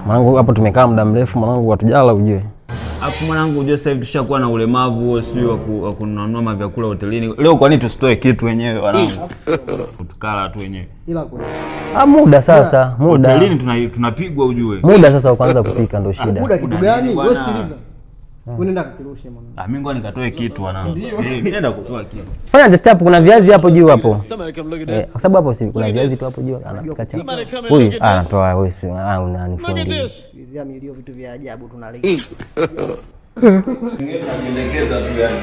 Mwanangu hapo tumekaa muda mrefu mwanangu hatujala ujue. Alafu mwanangu ujue sasa hivi tushakuwa na ulemavu sio wa kununua mavyakula hotelini. Leo kwa nini tusitoe kitu wenyewe wanangu? Tukala tu wenyewe. Ila kweli. Muda sasa, muda. Hotelini tunapigwa ujue. Muda sasa ukaanza kupika ndo shida. Muda kitu gani? Wewe sikiliza. Wewe nenda kakirushe mwanangu. Mimi ngoja nikatoe kitu wanangu. Mimi nenda kutoa kitu. Fanya test hapo, kuna viazi hapo juu hapo. Kwa sababu hapo si kuna viazi tu hapo juu anapika chapa. Huyu anatoa wewe si unanifundi. Vizia milio vitu vya ajabu tunaleta. Ningeendekeza tu yani.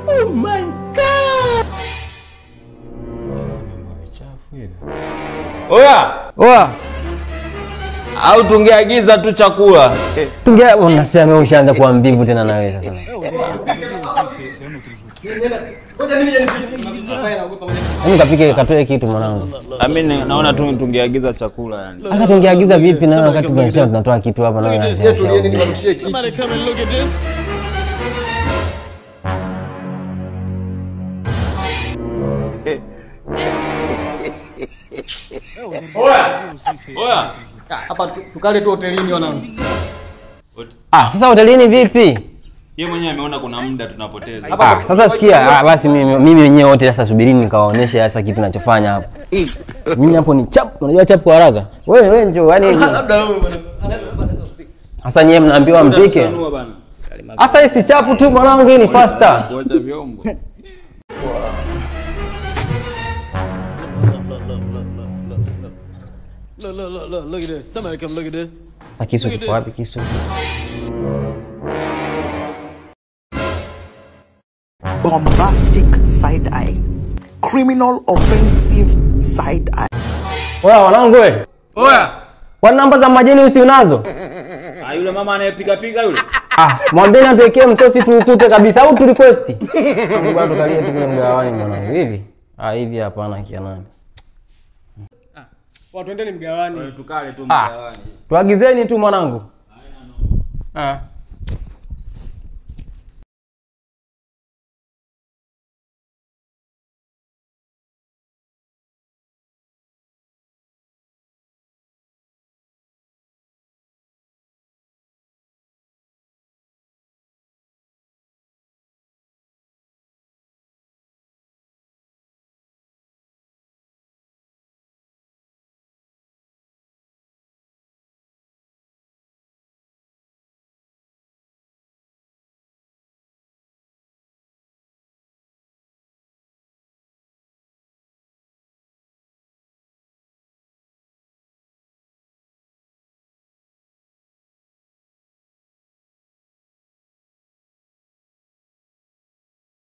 Oh my god. Chafu ile. Oya. Au tungeagiza tu chakula. Unasema ushaanza kuwa mbivu tena na wewe sasa. Ngoja mimi Mimi kapike katoe kitu mwanangu. Mimi naona tu tungeagiza chakula yani. Sasa tungeagiza vipi na wakati tunatoa kitu hapa na wewe? tulieni niwarushie kitu. Oya. Hapa tukale tu hotelini wanangu. Sasa hotelini vipi? Yeye mwenyewe ameona kuna muda tunapoteza. Sasa sikia, basi mimi wenyewe wote sasa subirini nikawaonesha sasa kitu ninachofanya hapa. Mimi hapo ni chap, unajua chap kwa haraka. Wewe njoo yani. Labda wewe Sasa nyewe mnaambiwa mpike. Sasa hii si chap tu mwanangu, hii ni faster. Kuacha vyombo. Look at this. Somebody come look at this. Sasa kisu kipo wapi kisu? Bombastic side eye. Criminal offensive side eye. Oya wanangu wewe. Oya. Kwa namba za majeni usi unazo? Yule mama anayepiga yule. Mwambieni atuwekee msosi tuukute kabisa au tu request. Mungu bado kalie tu kule mgawani mwanangu. Hivi? Hivi hapana kia nani. Watu endeni mgawani. Tukale tu mgawani. Tuagizeni tu mwanangu.